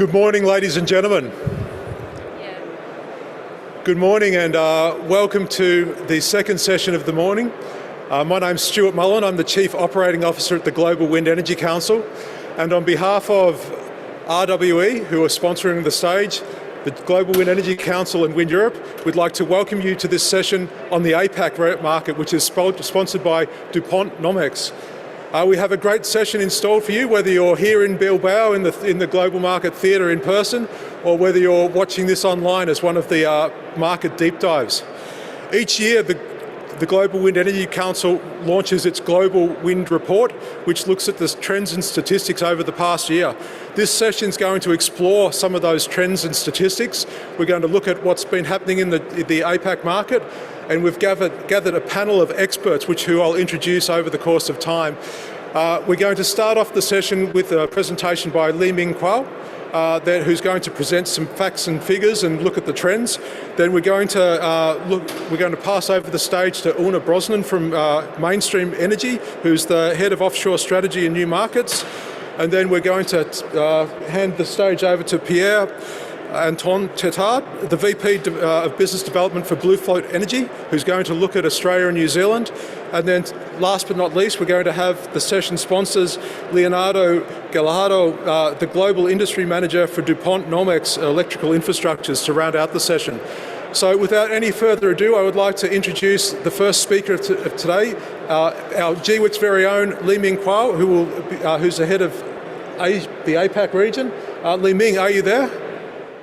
Good morning, ladies and gentlemen. Good morning and welcome to the second session of the morning. My name's Stuart Mullen. I'm the Chief Operating Officer at the Global Wind Energy Council. And on behalf of RWE, who are sponsoring the stage, the Global Wind Energy Council and Wind Europe, we'd like to welcome you to this session on the APAC market, which is sponsored by DuPont Nomex. We have a great session installed for you, whether you're here in Bilbao in the Global Market Theatre in person, or whether you're watching this online as one of the market deep dives. Each year, the Global Wind Energy Council launches its Global Wind Report, which looks at the trends and statistics over the past year. This session is going to explore some of those trends and statistics. We're going to look at what's been happening in the APAC market, and we've gathered a panel of experts, who I'll introduce over the course of time. We're going to start off the session with a presentation by Li-Ming Kuo, who's going to present some facts and figures and look at the trends. Then we're going to pass over the stage to Una Brosnan from Mainstream Energy, who's the head of offshore strategy and new markets. And then we're going to hand the stage over to Pierre Anton Tetard, the VP of Business Development for Blue Float Energy, who's going to look at Australia and New Zealand. And then last but not least, we're going to have the session sponsors, Leonardo Gallardo, the Global Industry Manager for DuPont Nomex Electrical Infrastructures, to round out the session. So without any further ado, I would like to introduce the first speaker of today, our GWIT's very own Li-Ming Kuo, who's the head of the APAC region. Li-Ming, are you there?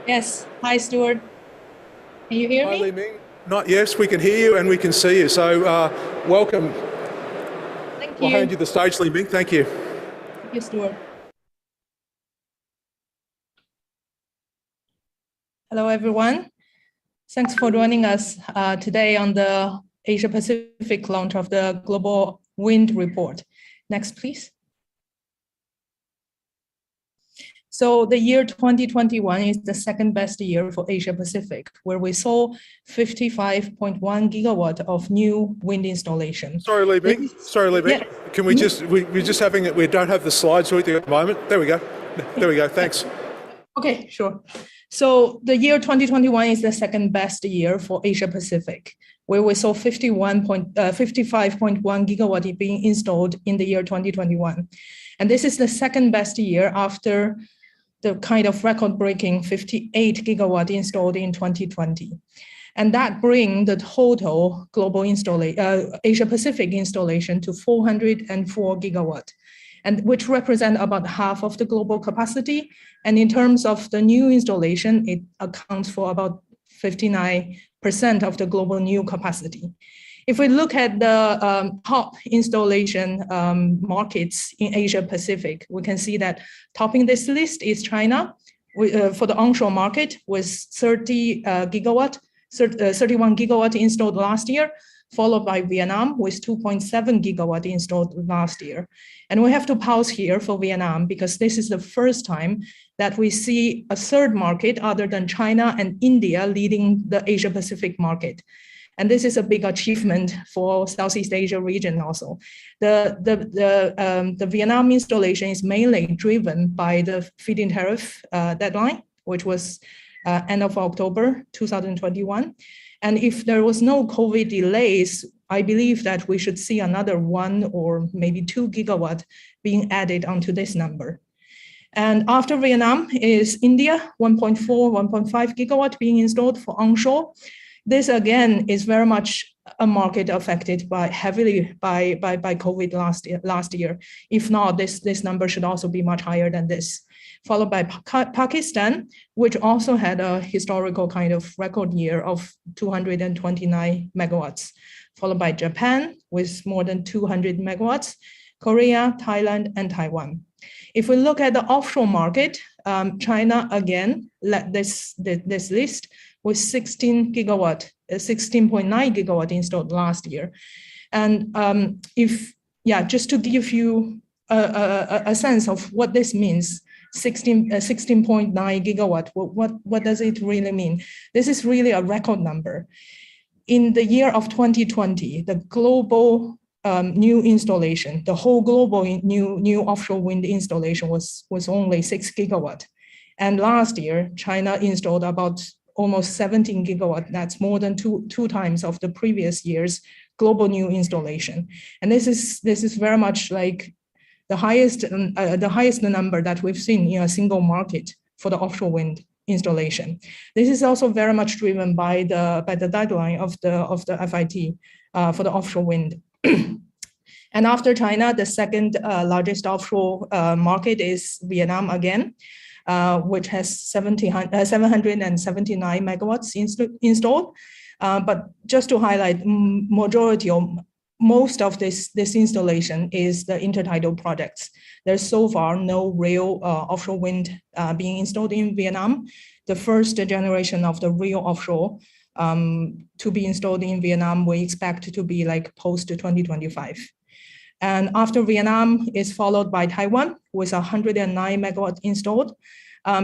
Yes. Hi, Stuart. Can you hear me? Hi, Li-Ming. Yes, we can hear you and we can see you. So welcome. Thank you. I'll hand you the stage, Li-Ming. Thank you. Thank you, Stuart. Hello, everyone. Thanks for joining us today on the Asia Pacific launch of the Global Wind Report. Next, please. So the year 2021 is the second best year for Asia Pacific, where we saw 55.1 gigawatt of new wind installation. Sorry, Li-Ming. Yeah. Can we we don't have the slides with you at the moment. There we go. There we go. Thanks. Okay, sure. So the year 2021 is the second best year for Asia Pacific, where we saw 55.1 gigawatt being installed in the year 2021. And this is the second best year after the kind of record-breaking 58 gigawatt installed in 2020. And that brings the total global Asia-Pacific installation to 404 gigawatt, and which represent about half of the global capacity. And in terms of the new installation, it accounts for about 59% of the global new capacity. If we look at the top installation markets in Asia Pacific, we can see that topping this list is China for the onshore market with 31 gigawatt installed last year, followed by Vietnam with 2.7 gigawatt installed last year. And we have to pause here for Vietnam because this is the first time that we see a third market other than China and India leading the Asia Pacific market. And this is a big achievement for Southeast Asia region also. The Vietnam installation is mainly driven by the feed-in tariff deadline, which was end of October 2021. And if there was no COVID delays, I believe that we should see another 1 or maybe 2 gigawatt being added onto this number. And after Vietnam is India, 1.4, 1.5 gigawatt being installed for onshore. This again is very much a market affected heavily by COVID last year. If not, this number should also be much higher than this. Followed by Pakistan, which also had a historical kind of record year of 229 megawatts. Followed by Japan with more than 200 megawatts, Korea, Thailand, and Taiwan. If we look at the offshore market, China again led this list with 16.9 gigawatt installed last year. And just to give you a sense of what this means, 16.9 gigawatt, what does it really mean? This is really a record number. In the year of 2020, the global new installation, the whole global new offshore wind installation was only 6 gigawatt. And last year, China installed about almost 17 gigawatt. That's more than two times of the previous year's global new installation. And this is very much like the highest number that we've seen in a single market for the offshore wind installation. This is also very much driven by the deadline of the FIT for the offshore wind. And after China, the second largest offshore market is Vietnam again, which has 779 megawatts installed. But just to highlight, majority or most of this installation is the intertidal projects. There's so far no real offshore wind being installed in Vietnam. The first generation of the real offshore to be installed in Vietnam, we expect to be like post 2025. And after Vietnam is followed by Taiwan with 109 megawatt installed.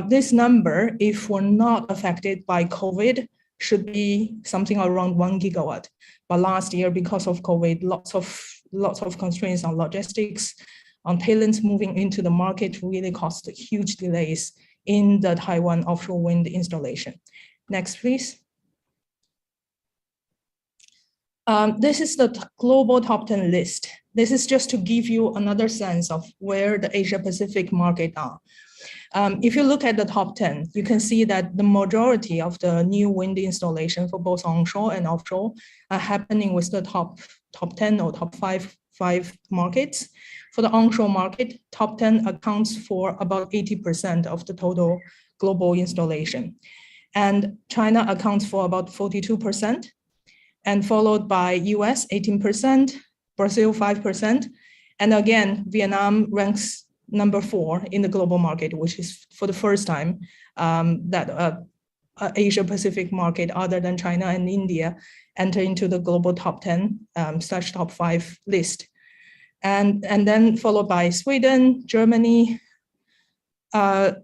This number, if we're not affected by COVID, should be something around 1 gigawatt. But last year, because of COVID, lots of constraints on logistics, on talents moving into the market really caused huge delays in the Taiwan offshore wind installation. Next, please. This is the global top 10 list. This is just to give you another sense of where the Asia Pacific market are. If you look at the top 10, you can see that the majority of the new wind installation for both onshore and offshore are happening with the top 10 or top five markets. For the onshore market, top 10 accounts for about 80% of the total global installation. And China accounts for about 42%, and followed by US 18%, Brazil 5%. And again, Vietnam ranks number 4 in the global market, which is for the first time that Asia Pacific market other than China and India enter into the global top 10 / top 5 list. And then followed by Sweden, Germany, and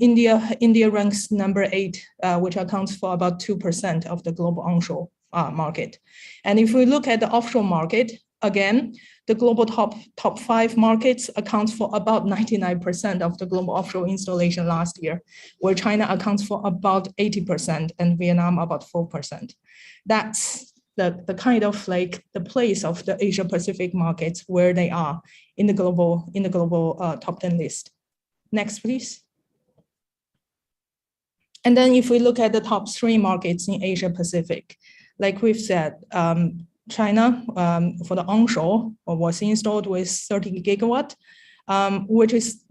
India ranks number 8, which accounts for about 2% of the global onshore market. And if we look at the offshore market, again, the global top 5 markets accounts for about 99% of the global offshore installation last year, where China accounts for about 80% and Vietnam about 4%. That's the kind of like the place of the Asia Pacific markets where they are in the global top 10 list. Next, please. And then if we look at the top 3 markets in Asia Pacific, like we've said, China for the onshore was installed with 30 gigawatt, which is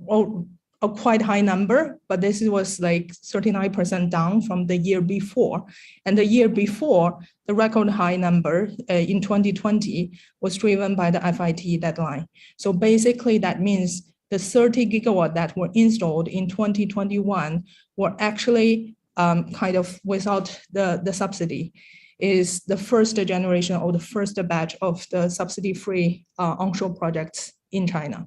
a quite high number, but this was like 39% down from the year before. And the year before, the record high number in 2020 was driven by the FIT deadline. So basically that means the 30 gigawatt that were installed in 2021 were actually kind of without the subsidy, is the first generation or the first batch of the subsidy-free onshore projects in China.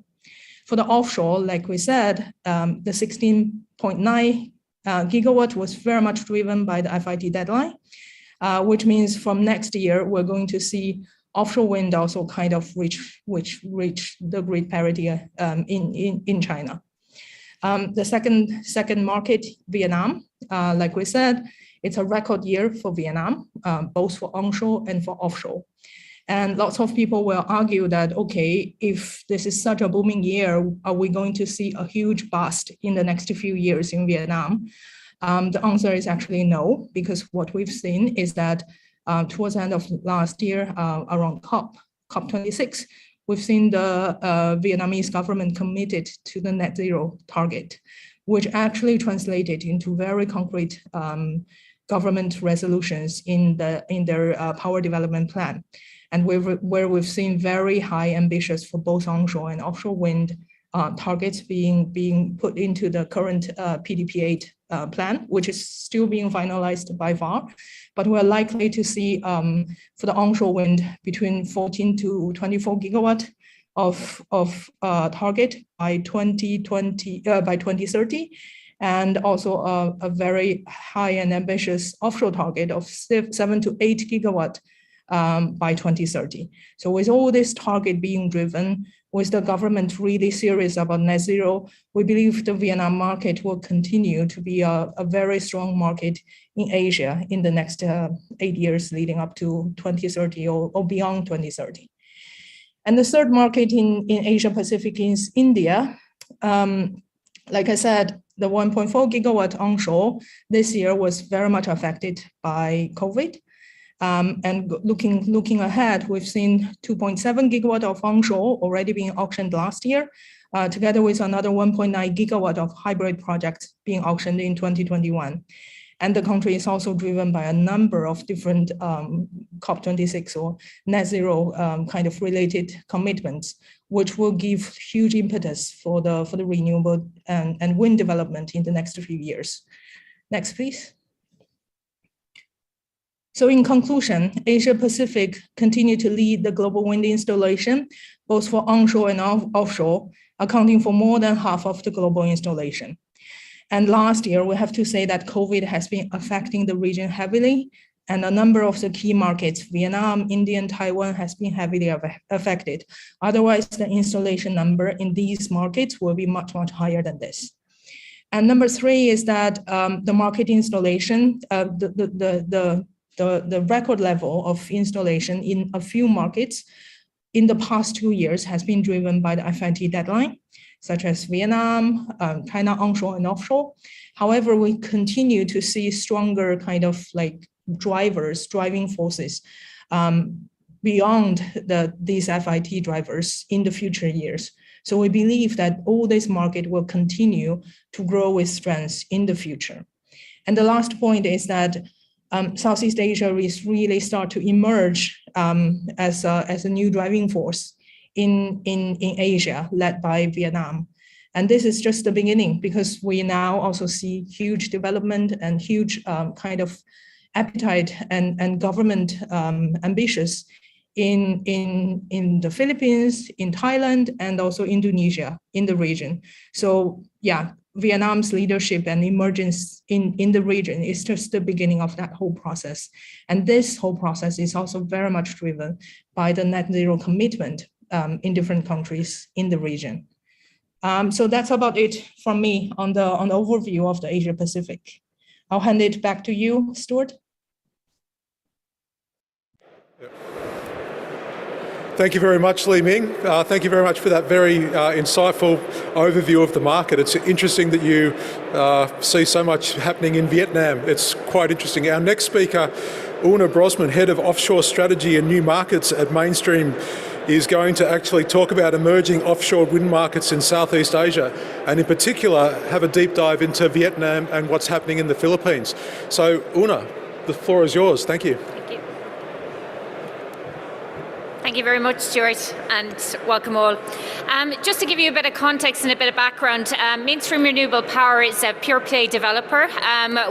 For the offshore, like we said, the 16.9 gigawatt was very much driven by the FIT deadline, which means from next year, we're going to see offshore wind also kind of reach the grid parity in China. The second market, Vietnam, like we said, it's a record year for Vietnam, both for onshore and for offshore. And lots of people will argue that, okay, if this is such a booming year, are we going to see a huge bust in the next few years in Vietnam? The answer is actually no, because what we've seen is that towards the end of last year, around COP26, we've seen the Vietnamese government committed to the net zero target, which actually translated into very concrete government resolutions in their power development plan. And where we've seen very high ambitious for both onshore and offshore wind targets being put into the current PDP8 plan, which is still being finalized by far. But we're likely to see for the onshore wind between 14 to 24 gigawatt of target by 2030, and also a very high and ambitious offshore target of 7 to 8 gigawatt by 2030. So with all this target being driven, with the government really serious about net zero, we believe the Vietnam market will continue to be a very strong market in Asia in the next 8 years leading up to 2030 or beyond 2030. And the third market in Asia Pacific is India. Like I said, the 1.4 gigawatt onshore this year was very much affected by COVID. And looking ahead, we've seen 2.7 gigawatt of onshore already being auctioned last year, together with another 1.9 gigawatt of hybrid projects being auctioned in 2021. And the country is also driven by a number of different COP26 or net zero kind of related commitments, which will give huge impetus for the renewable and wind development in the next few years. Next, please. So in conclusion, Asia Pacific continue to lead the global wind installation, both for onshore and offshore, accounting for more than half of the global installation. And last year, we have to say that COVID has been affecting the region heavily, and a number of the key markets, Vietnam, India, and Taiwan, has been heavily affected. Otherwise, the installation number in these markets will be much, much higher than this. And number three is that the market installation, the record level of installation in a few markets in the past 2 years has been driven by the FIT deadline, such as Vietnam, China onshore and offshore. However, we continue to see stronger kind of like driving forces beyond these FIT drivers in the future years. So we believe that all this market will continue to grow with strength in the future. And the last point is that Southeast Asia is really start to emerge as a new driving force in Asia, led by Vietnam. And this is just the beginning, because we now also see huge development and huge kind of appetite and government ambitions in the Philippines, in Thailand, and also Indonesia in the region. So yeah, Vietnam's leadership and emergence in the region is just the beginning of that whole process. And this whole process is also very much driven by the net zero commitment in different countries in the region. So that's about it from me on the overview of the Asia Pacific. I'll hand it back to you, Stuart. Thank you very much, Li Ming. Thank you very much for that very insightful overview of the market. It's interesting that you see so much happening in Vietnam. It's quite interesting. Our next speaker, Una Brosman, Head of Offshore Strategy and New Markets at Mainstream, is going to actually talk about emerging offshore wind markets in Southeast Asia, and in particular have a deep dive into Vietnam and what's happening in the Philippines. So Una, the floor is yours. Thank you. Thank you very much, Stuart, and welcome all. Just to give you a bit of context and a bit of background, Mainstream Renewable Power is a pure play developer.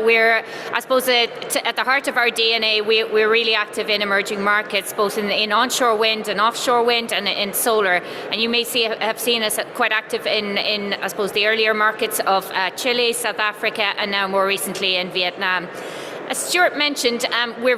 We're, I suppose, at the heart of our DNA, we're really active in emerging markets, both in onshore wind and offshore wind and in solar. And you may have seen us quite active in I suppose, the earlier markets of Chile, South Africa, and now more recently in Vietnam. As Stuart mentioned, we're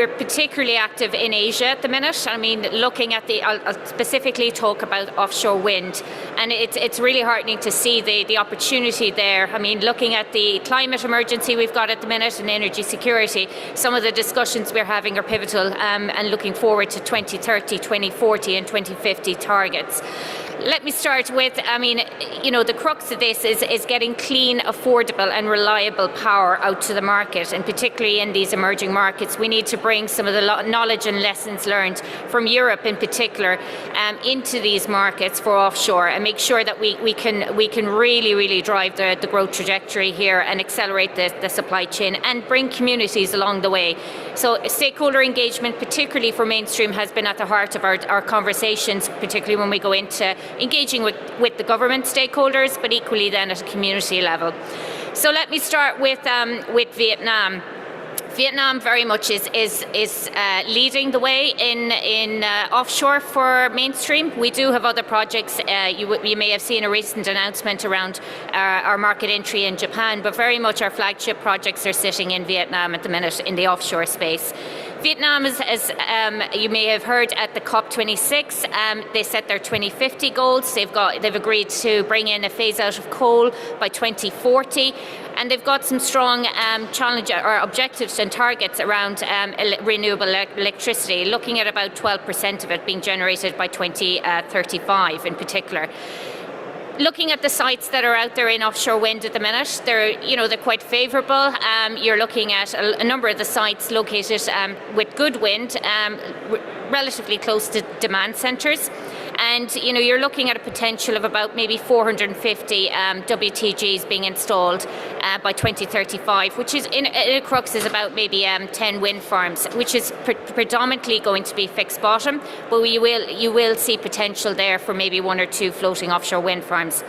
particularly active in Asia at the minute. I mean, looking at I'll specifically talk about offshore wind, and it's really heartening to see the opportunity there. I mean, looking at the climate emergency we've got at the minute and energy security, some of the discussions we're having are pivotal, and looking forward to 2030, 2040 and 2050 targets. Let me start with, I mean, you know, the crux of this is getting clean, affordable and reliable power out to the market, and particularly in these emerging markets. We need to bring some of the knowledge and lessons learned from Europe in particular into these markets for offshore, and make sure that we can really drive the growth trajectory here and accelerate the supply chain and bring communities along the way. So stakeholder engagement, particularly for Mainstream, has been at the heart of our conversations, particularly when we go into engaging with the government stakeholders, but equally then at a community level. So let me start with Vietnam. Vietnam very much is leading the way in offshore for Mainstream. We do have other projects. You may have seen a recent announcement around our market entry in Japan, but very much our flagship projects are sitting in Vietnam at the minute in the offshore space. Vietnam, as you may have heard at the COP26, they set their 2050 goals. They've agreed to bring in a phase out of coal by 2040. And they've got some strong challenge or objectives and targets around renewable electricity, looking at about 12% of it being generated by 2035 in particular. Looking at the sites that are out there in offshore wind at the minute, they're quite favourable. You're looking at a number of the sites located with good wind, relatively close to demand centres. And you're looking at a potential of about maybe 450 WTGs being installed by 2035, which is in a crux is about maybe 10 wind farms, which is predominantly going to be fixed bottom, but you will see potential there for maybe 1 or 2 floating offshore wind farms.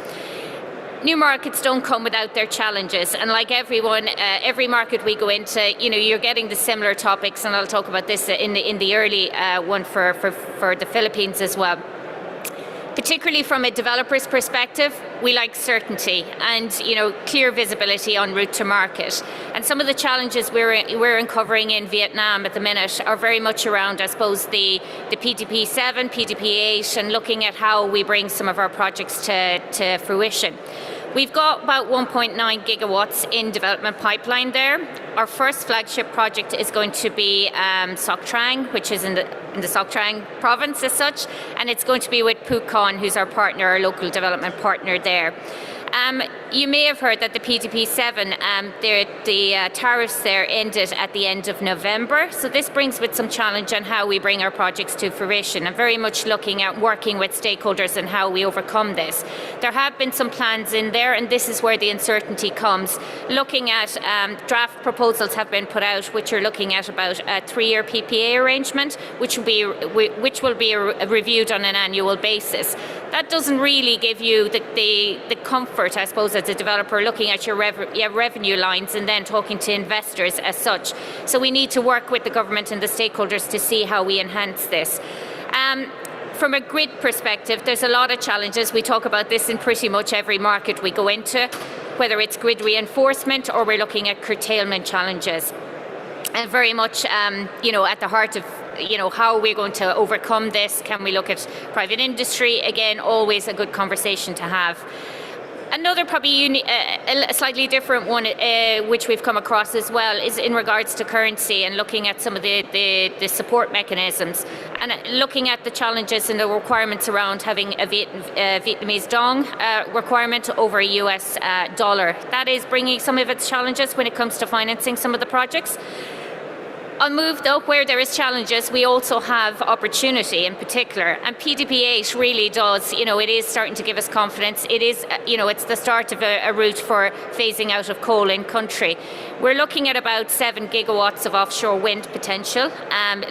New markets don't come without their challenges, and like everyone, every market we go into, you're getting the similar topics, and I'll talk about this in the early one for the Philippines as well. Particularly from a developer's perspective, we like certainty and clear visibility on route to market. And some of the challenges we're uncovering in Vietnam at the minute are very much around, I suppose, the PDP 7, PDP 8, and looking at how we bring some of our projects to fruition. We've got about 1.9 gigawatts in development pipeline there. Our first flagship project is going to be Soc Trang, which is in the Soc Trang province as such, and it's going to be with Phu Con, who's our partner, our local development partner there. You may have heard that the PDP 7, the tariffs there ended at the end of November. So this brings with some challenge on how we bring our projects to fruition, and very much looking at working with stakeholders and how we overcome this. There have been some plans in there, and this is where the uncertainty comes. Looking at draft proposals have been put out, which are looking at about a 3-year PPA arrangement, which will be reviewed on an annual basis. That doesn't really give you the comfort, I suppose, as a developer, looking at your revenue lines and then talking to investors as such. So we need to work with the government and the stakeholders to see how we enhance this. From a grid perspective, there's a lot of challenges. We talk about this in pretty much every market we go into, whether it's grid reinforcement or we're looking at curtailment challenges. And very much, at the heart of how we're going to overcome this. Can we look at private industry? Again, always a good conversation to have. Another probably a slightly different one, which we've come across as well, is in regards to currency and looking at some of the support mechanisms and looking at the challenges and the requirements around having a Vietnamese dong requirement over a US dollar. That is bringing some of its challenges when it comes to financing some of the projects. I'll move though, where there is challenges, we also have opportunity in particular, and PDP 8 really does, it is starting to give us confidence. It is, it's the start of a route for phasing out of coal in country. We're looking at about 7 gigawatts of offshore wind potential,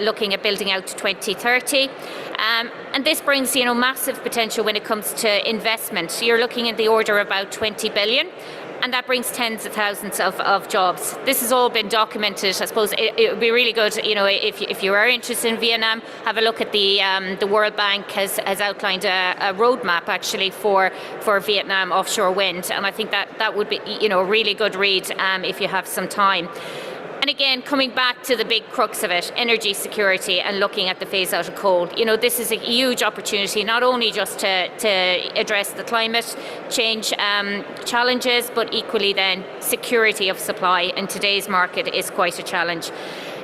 looking at building out to 2030. And this brings, massive potential when it comes to investment. So you're looking at the order of about 20 billion. And that brings tens of thousands of jobs. This has all been documented. I suppose it would be really good, if you are interested in Vietnam, have a look at the World Bank has outlined a roadmap actually for Vietnam offshore wind, and I think that would be a really good read if you have some time. And again, coming back to the big crux of it, energy security and looking at the phase out of coal. This is a huge opportunity, not only just to address the climate change challenges, but equally then security of supply in today's market is quite a challenge.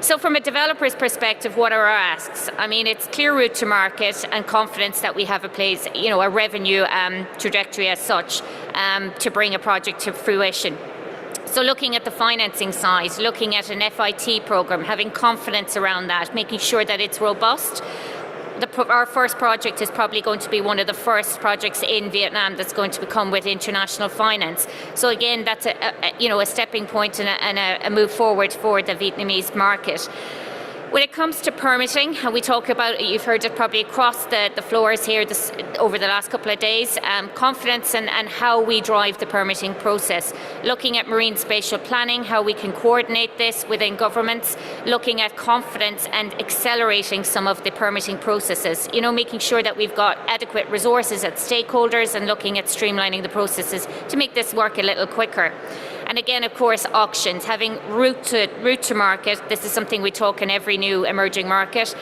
So from a developer's perspective, what are our asks? I mean, it's clear route to market and confidence that we have a place, a revenue trajectory as such to bring a project to fruition. So looking at the financing side, looking at an FIT program, having confidence around that, making sure that it's robust. Our first project is probably going to be one of the first projects in Vietnam that's going to come with international finance. So again, that's a stepping point and a move forward for the Vietnamese market. When it comes to permitting, we talk about, you've heard it probably across the floors here over the last couple of days, confidence and how we drive the permitting process. Looking at marine spatial planning, how we can coordinate this within governments, looking at confidence and accelerating some of the permitting processes, making sure that we've got adequate resources at stakeholders and looking at streamlining the processes to make this work a little quicker. And again, of course, auctions, having route to market. This is something we talk in every new emerging market.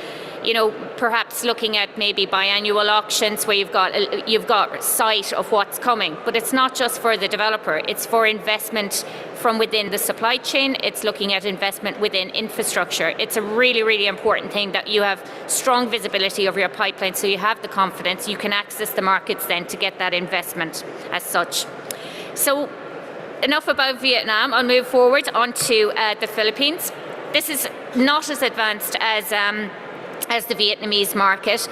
Perhaps looking at maybe biannual auctions where you've got sight of what's coming. But it's not just for the developer, it's for investment from within the supply chain. It's looking at investment within infrastructure. It's a really, really important thing that you have strong visibility of your pipeline, so you have the confidence, you can access the markets then to get that investment as such. So enough about Vietnam. I'll move forward onto the Philippines. This is not as advanced as the Vietnamese market.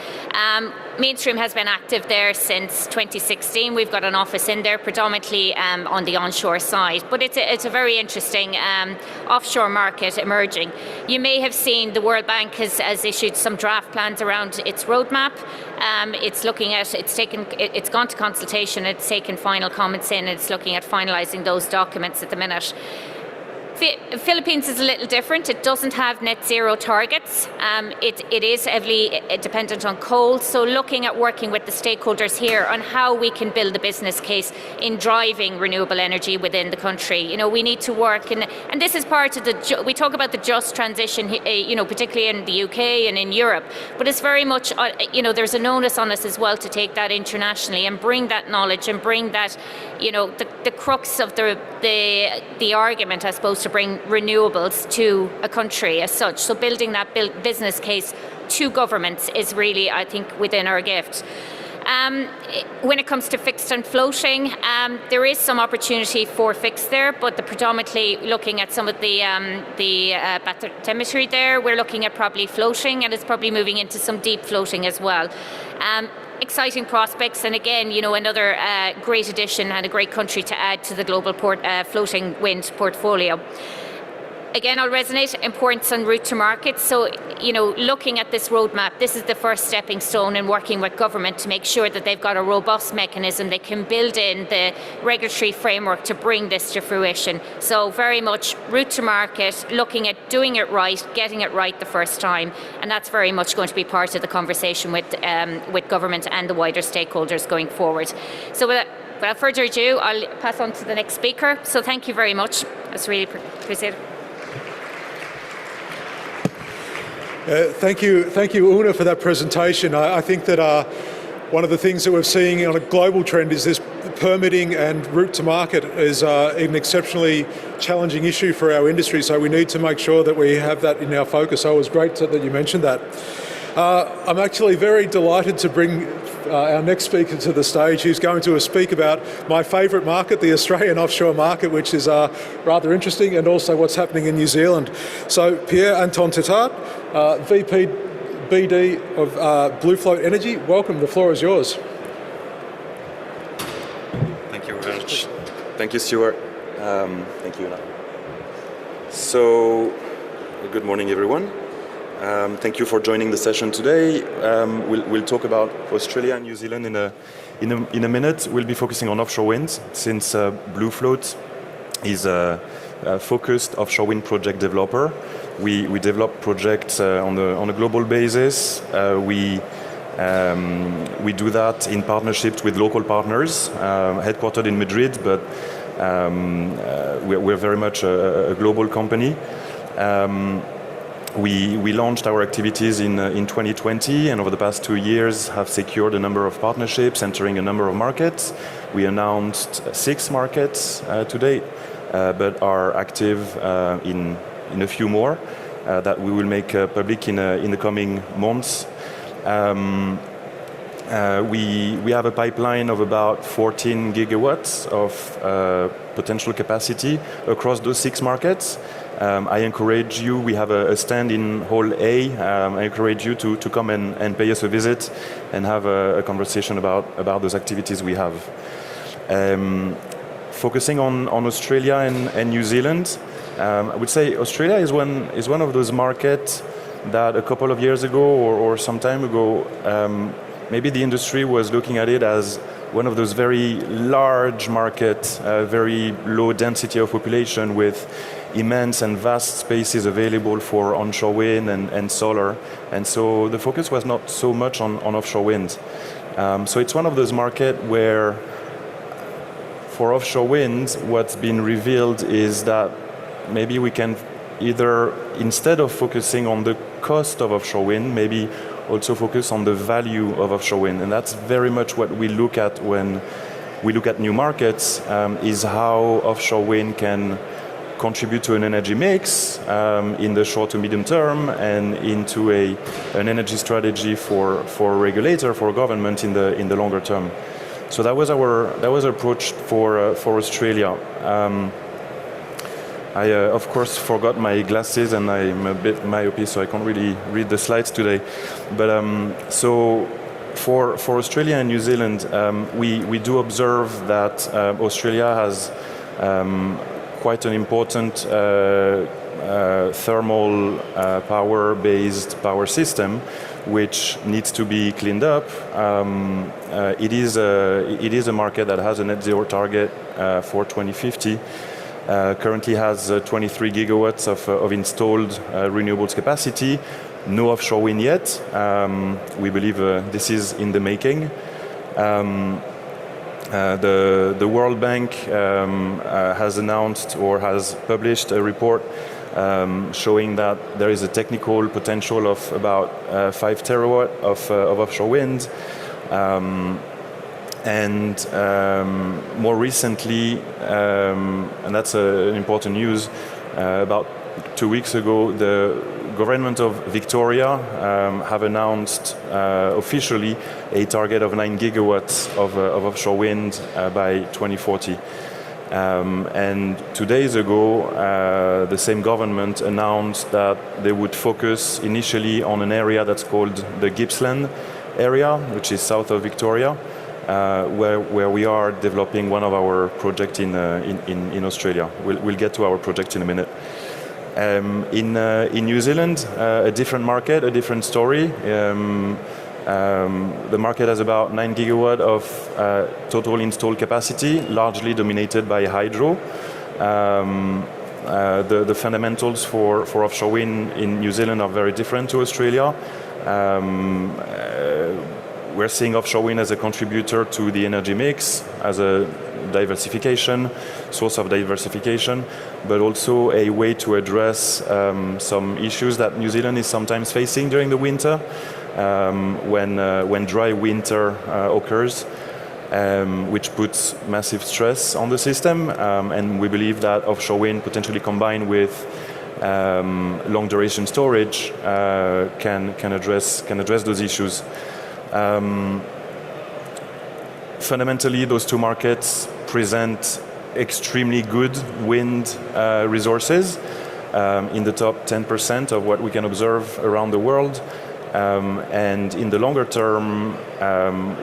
Mainstream has been active there since 2016. We've got an office in there, predominantly on the onshore side. But it's a very interesting offshore market emerging. You may have seen the World Bank has issued some draft plans around its roadmap. It's gone to consultation. It's taken final comments in. And it's looking at finalising those documents at the minute. Philippines is a little different. It doesn't have net zero targets. It is heavily dependent on coal. So looking at working with the stakeholders here on how we can build a business case in driving renewable energy within the country. We need to work, and this is part of we talk about the just transition, particularly in the UK and in Europe. But it's very much, there's an onus on us as well to take that internationally and bring that knowledge and bring that, the crux of the argument, I suppose, to bring renewables to a country as such. So building that business case to governments is really, I think, within our gift. When it comes to fixed and floating, there is some opportunity for fixed there, but predominantly looking at some of the bathymetry there, we're looking at probably floating, and it's probably moving into some deep floating as well. Exciting prospects, and again, another great addition and a great country to add to the global floating wind portfolio. Again, I'll resonate, importance on route to market. So, looking at this roadmap, this is the first stepping stone in working with government to make sure that they've got a robust mechanism. They can build in the regulatory framework to bring this to fruition. So very much route to market, looking at doing it right, getting it right the first time. And that's very much going to be part of the conversation with government and the wider stakeholders going forward. So without further ado, I'll pass on to the next speaker. So thank you very much. That's really appreciated. Thank you, Una, for that presentation. I think that one of the things that we're seeing on a global trend is this permitting and route to market is an exceptionally challenging issue for our industry, so we need to make sure that we have that in our focus. So it was great that you mentioned that. I'm actually very delighted to bring our next speaker to the stage, who's going to speak about my favourite market, the Australian offshore market, which is rather interesting, and also what's happening in New Zealand. So Pierre-Anton Tetart, VP BD of Blue Float Energy, welcome, the floor is yours. Thank you very much. Thank you, Stuart. Thank you, Una. So, good morning, everyone. Thank you for joining the session today. We'll talk about Australia and New Zealand in a minute. We'll be focusing on offshore wind, since Blue Float is a focused offshore wind project developer. We develop projects on a global basis. We do that in partnerships with local partners, headquartered in Madrid, but we're very much a global company. We launched our activities in 2020, and over the past 2 years have secured a number of partnerships, entering a number of markets. We announced 6 markets to date, but are active in a few more that we will make public in the coming months. We have a pipeline of about 14 gigawatts of potential capacity across those 6 markets. I encourage you, we have a stand in Hall A. I encourage you to come and pay us a visit and have a conversation about those activities we have. Focusing on Australia and New Zealand, I would say Australia is one of those markets that a couple of years ago or some time ago, maybe the industry was looking at it as one of those very large markets, very low density of population with immense and vast spaces available for onshore wind and solar. And so the focus was not so much on offshore wind. So it's one of those markets where for offshore wind, what's been revealed is that maybe we can either, instead of focusing on the cost of offshore wind, maybe also focus on the value of offshore wind. And that's very much what we look at when we look at new markets, is how offshore wind can contribute to an energy mix in the short to medium term, and into an energy strategy for regulator, for government in the longer term. So that was our approach for Australia. I of course forgot my glasses, and I'm a bit myopic, so I can't really read the slides today. But so for Australia and New Zealand, we do observe that Australia has quite an important thermal power-based power system, which needs to be cleaned up. It is a market that has a net zero target for 2050. Currently has 23 gigawatts of installed renewables capacity. No offshore wind yet. We believe this is in the making. The World Bank has announced or has published a report showing that there is a technical potential of about 5 terawatt of offshore wind. And more recently, and that's an important news, about 2 weeks ago, the government of Victoria have announced officially a target of 9 gigawatts of offshore wind by 2040. And 2 days ago, the same government announced that they would focus initially on an area that's called the Gippsland area, which is south of Victoria, where we are developing one of our projects in Australia. We'll get to our project in a minute. In New Zealand, a different market, a different story. The market has about 9 gigawatt of total installed capacity, largely dominated by hydro. The fundamentals for offshore wind in New Zealand are very different to Australia. We're seeing offshore wind as a contributor to the energy mix, as a source of diversification, but also a way to address some issues that New Zealand is sometimes facing during the winter, when dry winter occurs, which puts massive stress on the system. And we believe that offshore wind, potentially combined with long duration storage, can address those issues. Fundamentally, those two markets present extremely good wind resources in the top 10% of what we can observe around the world. And in the longer term,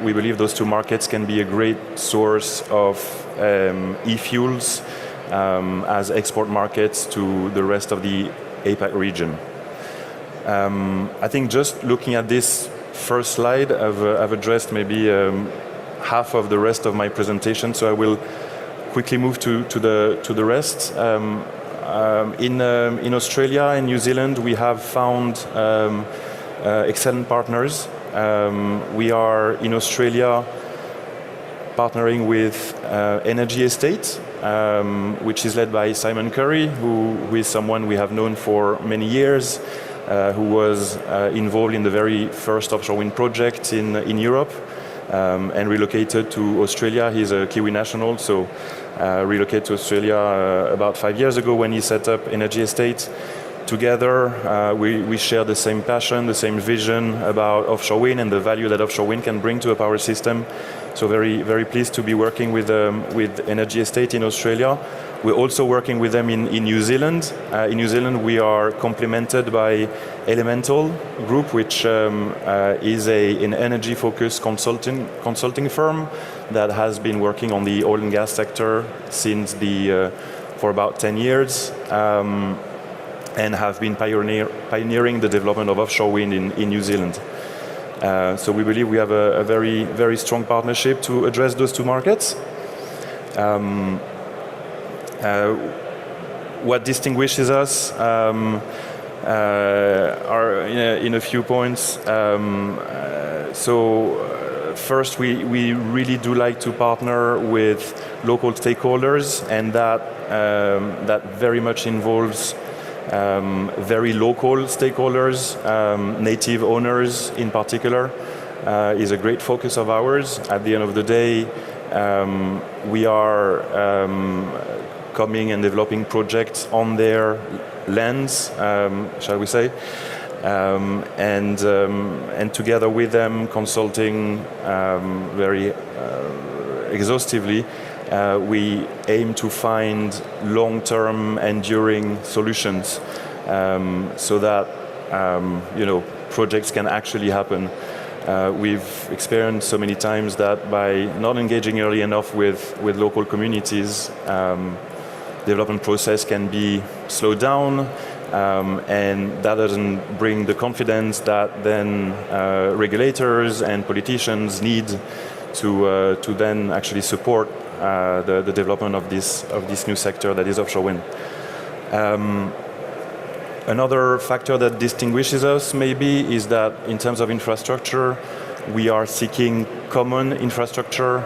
we believe those two markets can be a great source of e-fuels as export markets to the rest of the APAC region. I think just looking at this first slide, I've addressed maybe half of the rest of my presentation, so I will quickly move to the rest. In Australia and New Zealand, we have found excellent partners. We are in Australia partnering with Energy Estate, which is led by Simon Curry, who is someone we have known for many years, who was involved in the very first offshore wind project in Europe, and relocated to Australia. He's a Kiwi national, so relocated to Australia about 5 years ago when he set up Energy Estate. Together, we share the same passion, the same vision about offshore wind and the value that offshore wind can bring to a power system. So very, very pleased to be working with Energy Estate in Australia. We're also working with them in New Zealand. In New Zealand, we are complemented by Elemental Group, which is an energy-focused consulting firm that has been working on the oil and gas sector for about 10 years. And have been pioneering the development of offshore wind in New Zealand. So we believe we have a very, very strong partnership to address those two markets. What distinguishes us are in a few points. So first, we really do like to partner with local stakeholders, and that very much involves very local stakeholders, native owners in particular, is a great focus of ours. At the end of the day, we are coming and developing projects on their lands, shall we say, and together with them, consulting very exhaustively, we aim to find long-term, enduring solutions, so that projects can actually happen. We've experienced so many times that by not engaging early enough with local communities, development process can be slowed down, and that doesn't bring the confidence that then regulators and politicians need to then actually support the development of this new sector that is offshore wind. Another factor that distinguishes us maybe is that in terms of infrastructure, we are seeking common infrastructure,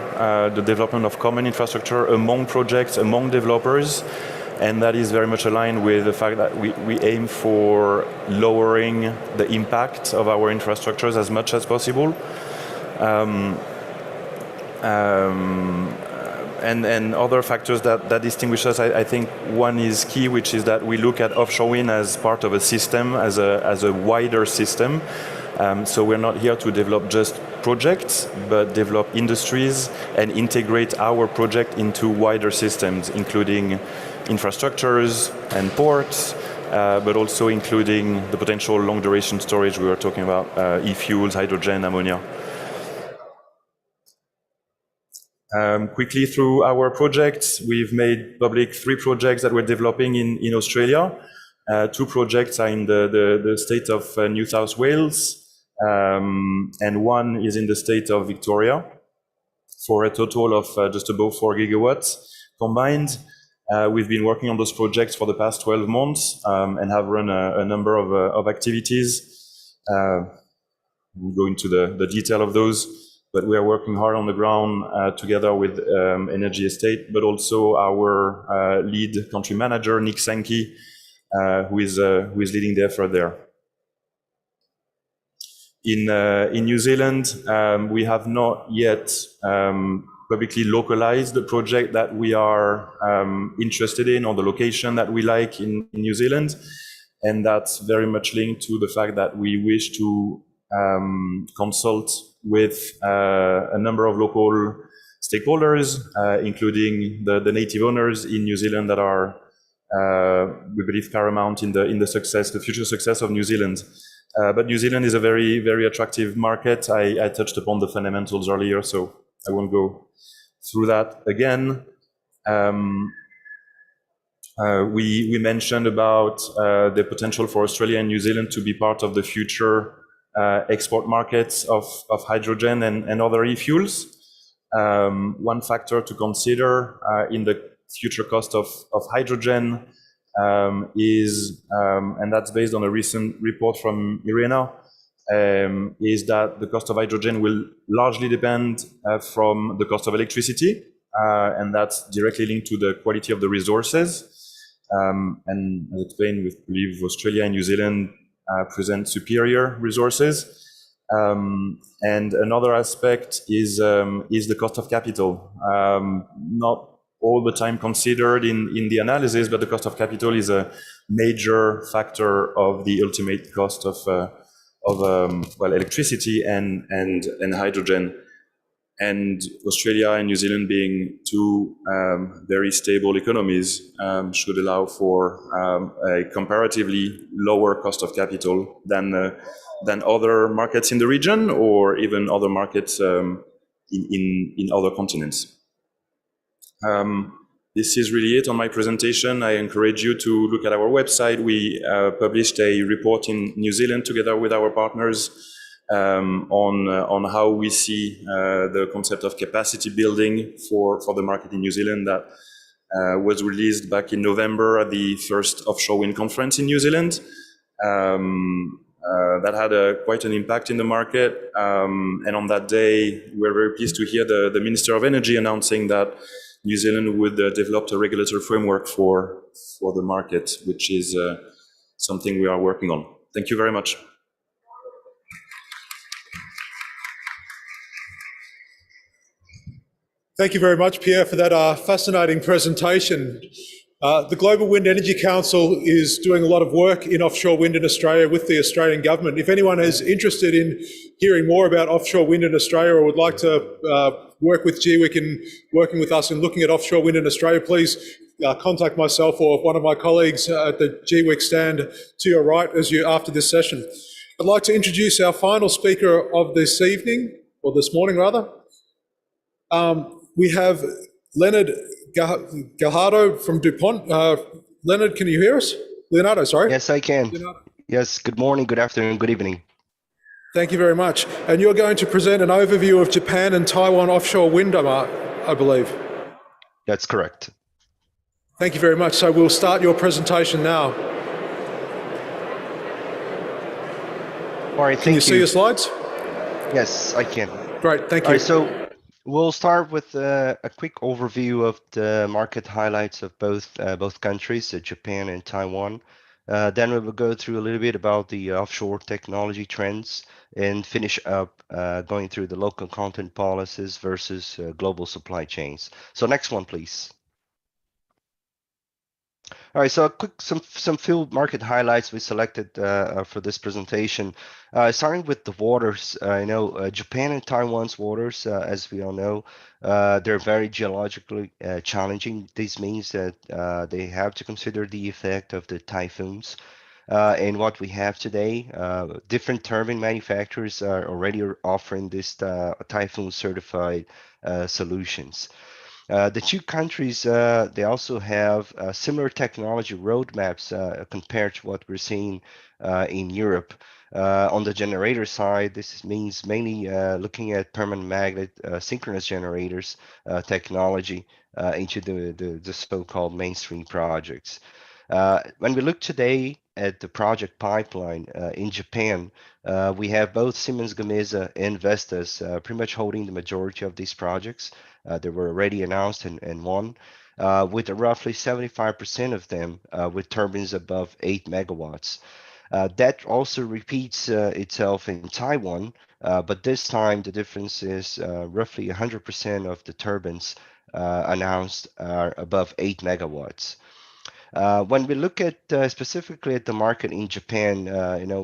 the development of common infrastructure among projects, among developers, and that is very much aligned with the fact that we aim for lowering the impact of our infrastructures as much as possible. And other factors that distinguish us, I think one is key, which is that we look at offshore wind as part of a system, as a wider system. So we're not here to develop just projects, but develop industries and integrate our project into wider systems, including infrastructures and ports, but also including the potential long-duration storage we were talking about, e-fuels, hydrogen, ammonia. Quickly through our projects, we've made public 3 projects that we're developing in Australia. 2 projects are in the state of New South Wales, and 1 is in the state of Victoria, for a total of just above 4 gigawatts combined. We've been working on those projects for the past 12 months and have run a number of activities. We'll go into the detail of those. But we are working hard on the ground together with Energy Estate, but also our lead country manager, Nick Sankey, who is leading the effort there. In New Zealand, we have not yet publicly localized the project that we are interested in, or the location that we like in New Zealand, and that's very much linked to the fact that we wish to consult with a number of local stakeholders, including the native owners in New Zealand that are, we believe, paramount in the future success of New Zealand. But New Zealand is a very, very attractive market. I touched upon the fundamentals earlier, so I won't go through that again. We mentioned about the potential for Australia and New Zealand to be part of the future export markets of hydrogen and other e-fuels. One factor to consider in the future cost of hydrogen is, and that's based on a recent report from IRENA, is that the cost of hydrogen will largely depend from the cost of electricity, and that's directly linked to the quality of the resources. And as explained, we believe Australia and New Zealand present superior resources. And another aspect is the cost of capital. Not all the time considered in the analysis, but the cost of capital is a major factor of the ultimate cost of electricity and hydrogen. And Australia and New Zealand being 2 very stable economies should allow for a comparatively lower cost of capital than other markets in the region, or even other markets in other continents. This is really it on my presentation. I encourage you to look at our website. We published a report in New Zealand together with our partners on how we see the concept of capacity building for the market in New Zealand, that was released back in November at the first offshore wind conference in New Zealand. That had quite an impact in the market. And on that day, we were very pleased to hear the Minister of Energy announcing that New Zealand would develop a regulatory framework for the market, which is something we are working on. Thank you very much. Thank you very much, Pierre, for that fascinating presentation. The Global Wind Energy Council is doing a lot of work in offshore wind in Australia with the Australian government. If anyone is interested in hearing more about offshore wind in Australia or would like to work with GWIC in working with us in looking at offshore wind in Australia, please contact myself or one of my colleagues at the GWIC stand to your right after this session. I'd like to introduce our final speaker of this evening, or this morning rather. We have Leonard Gajardo from DuPont. Leonard, can you hear us? Leonardo, sorry. Yes, I can. Leonardo. Yes, good morning, good afternoon, good evening. Thank you very much. And you're going to present an overview of Japan and Taiwan offshore wind, I believe. That's correct. Thank you very much. So we'll start your presentation now. All right, thank you. Can you see your slides? Yes, I can. Great, thank you. All right, so we'll start with a quick overview of the market highlights of both countries, Japan and Taiwan. Then we will go through a little bit about the offshore technology trends and finish up going through the local content policies versus global supply chains. So next one, please. All right, so a quick some field market highlights we selected for this presentation. Starting with the waters, Japan and Taiwan's waters, as we all know, they're very geologically challenging. This means that they have to consider the effect of the typhoons. And what we have today, different turbine manufacturers are already offering this typhoon certified solutions. The two countries, they also have similar technology roadmaps compared to what we're seeing in Europe. On the generator side, this means mainly looking at permanent magnet synchronous generators technology into the so-called mainstream projects. When we look today at the project pipeline in Japan, we have both Siemens Gamesa and Vestas pretty much holding the majority of these projects. They were already announced and won, with roughly 75% of them with turbines above 8 megawatts. That also repeats itself in Taiwan, but this time the difference is roughly 100% of the turbines announced are above 8 megawatts. When we look at specifically at the market in Japan,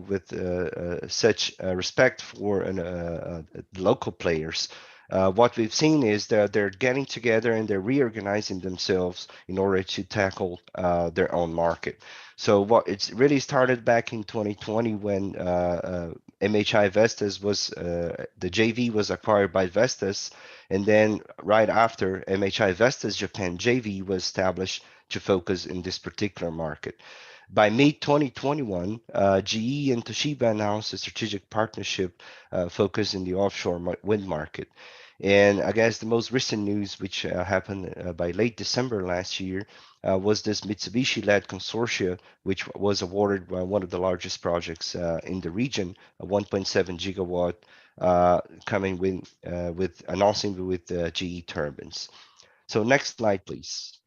with such respect for local players, what we've seen is that they're getting together and they're reorganizing themselves in order to tackle their own market. So what it's really started back in 2020 when MHI Vestas was the JV was acquired by Vestas, and then right after MHI Vestas Japan JV was established to focus in this particular market. By May 2021, GE and Toshiba announced a strategic partnership focused in the offshore wind market. And I guess the most recent news, which happened by late December last year, was this Mitsubishi-led consortia, which was awarded one of the largest projects in the region, a 1.7 gigawatt, coming with announcing with GE turbines. So next slide, please.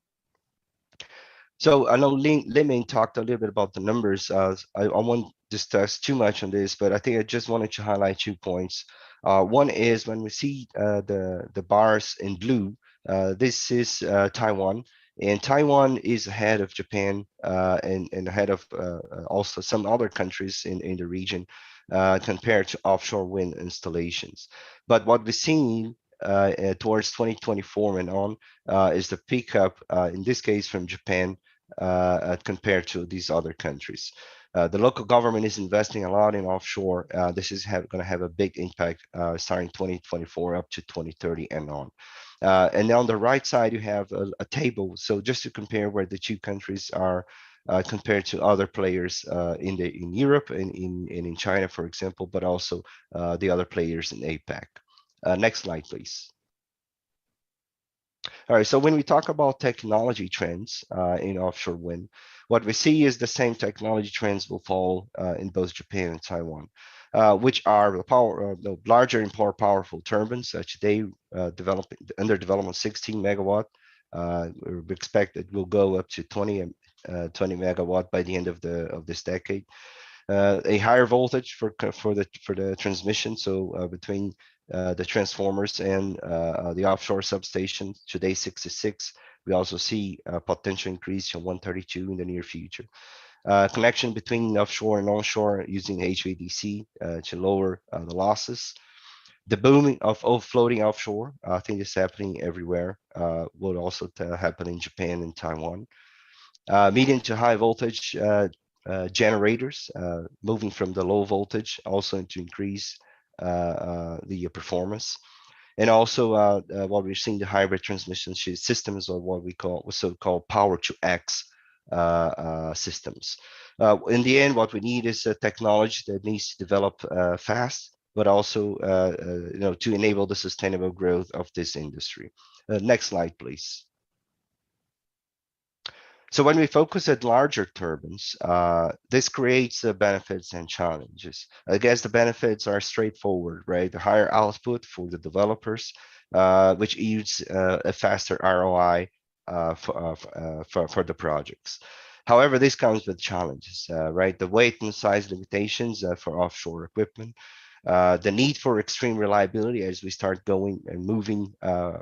So I know Liming talked a little bit about the numbers. I won't discuss too much on this, but I think I just wanted to highlight 2 points. One is when we see the bars in blue, this is Taiwan, and Taiwan is ahead of Japan and ahead of also some other countries in the region compared to offshore wind installations. But what we're seeing towards 2024 and on is the pickup, in this case from Japan, compared to these other countries. The local government is investing a lot in offshore. This is going to have a big impact starting 2024 up to 2030 and on. And on the right side, you have a table. So just to compare where the two countries are compared to other players in Europe and in China, for example, but also the other players in APAC. Next slide, please. All right, so when we talk about technology trends in offshore wind, what we see is the same technology trends will fall in both Japan and Taiwan, which are the larger and more powerful turbines. Today, under development 16 megawatt. We expect it will go up to 20 megawatt by the end of this decade. A higher voltage for the transmission. So between the transformers and the offshore substation, today 66. We also see a potential increase to 132 in the near future. Connection between offshore and onshore using HVDC to lower the losses. The booming of floating offshore, I think is happening everywhere, will also happen in Japan and Taiwan. Medium to high voltage generators, moving from the low voltage also to increase the performance. And also what we're seeing, the hybrid transmission systems, or what we call so-called power to X systems. In the end, what we need is a technology that needs to develop fast, but also to enable the sustainable growth of this industry. Next slide, please. So when we focus at larger turbines, this creates benefits and challenges. I guess the benefits are straightforward, right? The higher output for the developers, which yields a faster ROI for the projects. However, this comes with challenges, right? The weight and size limitations for offshore equipment, the need for extreme reliability as we start going and moving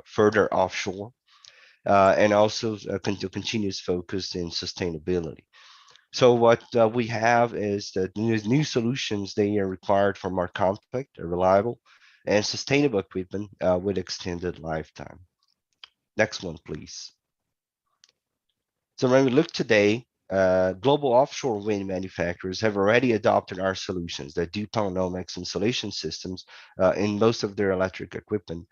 further offshore. And also continuous focus in sustainability. So what we have is that new solutions, they are required for more compact, reliable, and sustainable equipment with extended lifetime. Next one, please. So when we look today, global offshore wind manufacturers have already adopted our solutions that do tokenomics installation systems in most of their electric equipment,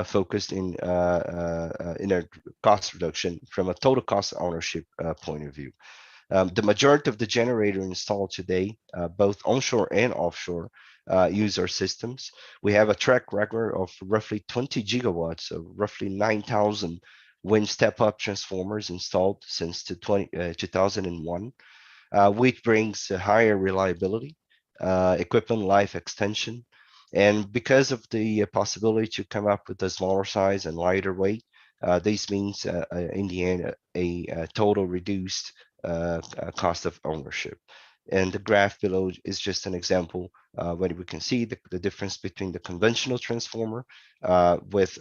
focused in their cost reduction from a total cost ownership point of view. The majority of the generator installed today, both onshore and offshore, use our systems. We have a track record of roughly 20 gigawatts, so roughly 9,000 wind step-up transformers installed since 2001, which brings a higher reliability, equipment life extension, and because of the possibility to come up with a smaller size and lighter weight, this means in the end a total reduced cost of ownership. And the graph below is just an example where we can see the difference between the conventional transformer with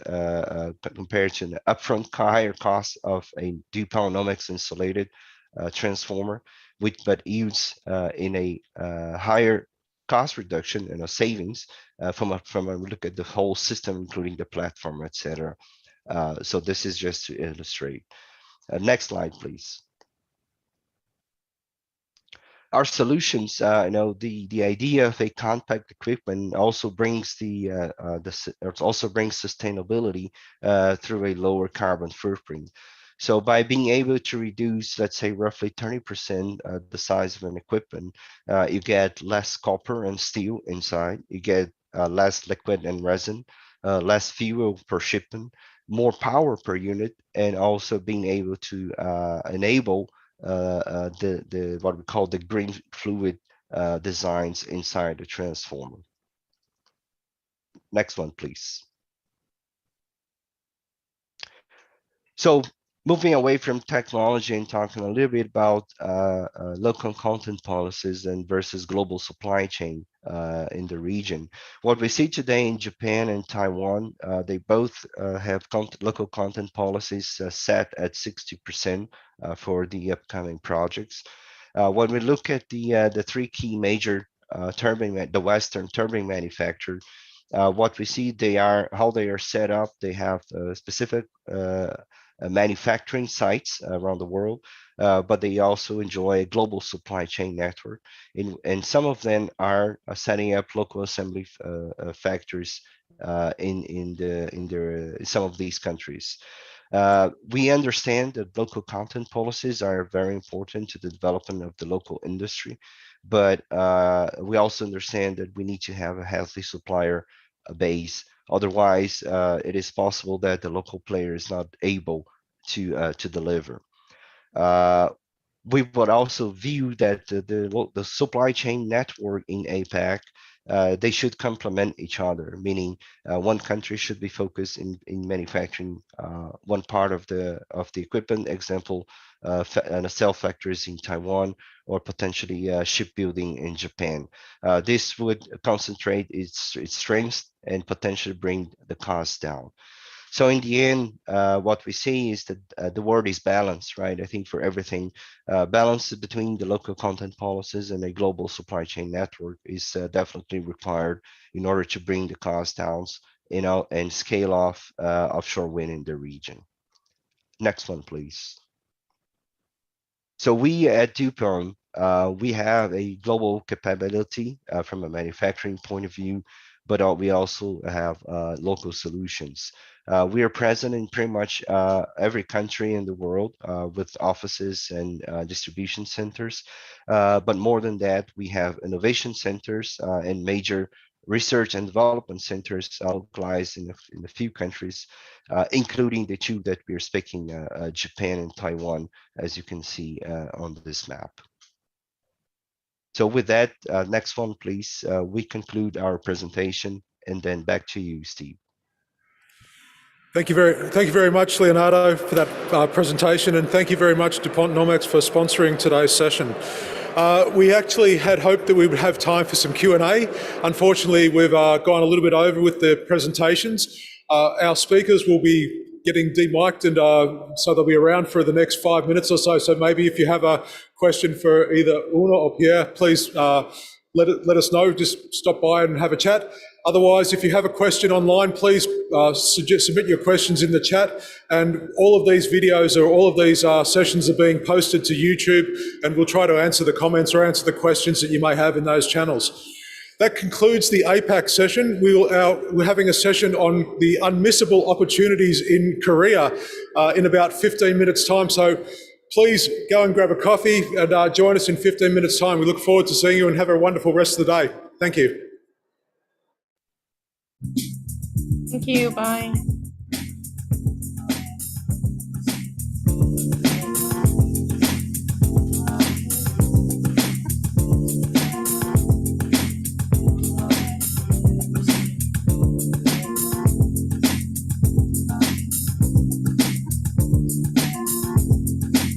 compared to the upfront higher cost of a Duponomics insulated transformer, which but yields in a higher cost reduction and a savings from a look at the whole system, including the platform, etc. So this is just to illustrate. Next slide, please. Our solutions, the idea of a compact equipment also brings also brings sustainability through a lower carbon footprint. So by being able to reduce, let's say, roughly 30% the size of an equipment, you get less copper and steel inside. You get less liquid and resin, less fuel per shipment, more power per unit, and also being able to enable the what we call the green fluid designs inside the transformer. Next one, please. So moving away from technology and talking a little bit about local content policies and versus global supply chain in the region. What we see today in Japan and Taiwan, they both have local content policies set at 60% for the upcoming projects. When we look at the three key major the Western turbine manufacturers, what we see how they are set up. They have specific manufacturing sites around the world, but they also enjoy a global supply chain network. And some of them are setting up local assembly factories in some of these countries. We understand that local content policies are very important to the development of the local industry, but we also understand that we need to have a healthy supplier base. Otherwise, it is possible that the local player is not able to deliver. We would also view that the supply chain network in APAC, they should complement each other, meaning one country should be focused in manufacturing one part of the equipment, example, cell factories in Taiwan, or potentially shipbuilding in Japan. This would concentrate its strengths and potentially bring the cost down. So in the end, what we see is that the word is balance, right? I think for everything, balance between the local content policies and a global supply chain network is definitely required in order to bring the cost down, and scale off offshore wind in the region. Next one, please. So we at DuPont, we have a global capability from a manufacturing point of view, but we also have local solutions. We are present in pretty much every country in the world with offices and distribution centers. But more than that, we have innovation centers and major research and development centers localized in a few countries, including the two that we're speaking, Japan and Taiwan, as you can see on this map. So with that, next one, please. We conclude our presentation, and then back to you, Steve. Thank you very much, Leonardo, for that presentation, and thank you very much, DuPont Normex, for sponsoring today's session. We actually had hoped that we would have time for some Q&A. Unfortunately, we've gone a little bit over with the presentations. Our speakers will be getting demiked, and so they'll be around for the next 5 minutes or so. So maybe if you have a question for either Una or Pierre, please let us know. Just stop by and have a chat. Otherwise, if you have a question online, please submit your questions in the chat. And all of these videos or all of these sessions are being posted to YouTube, and we'll try to answer the comments or answer the questions that you may have in those channels. That concludes the APAC session. We're having a session on the unmissable opportunities in Korea in about 15 minutes' time. So please go and grab a coffee and join us in 15 minutes' time. We look forward to seeing you, and have a wonderful rest of the day. Thank you. Thank you. Bye.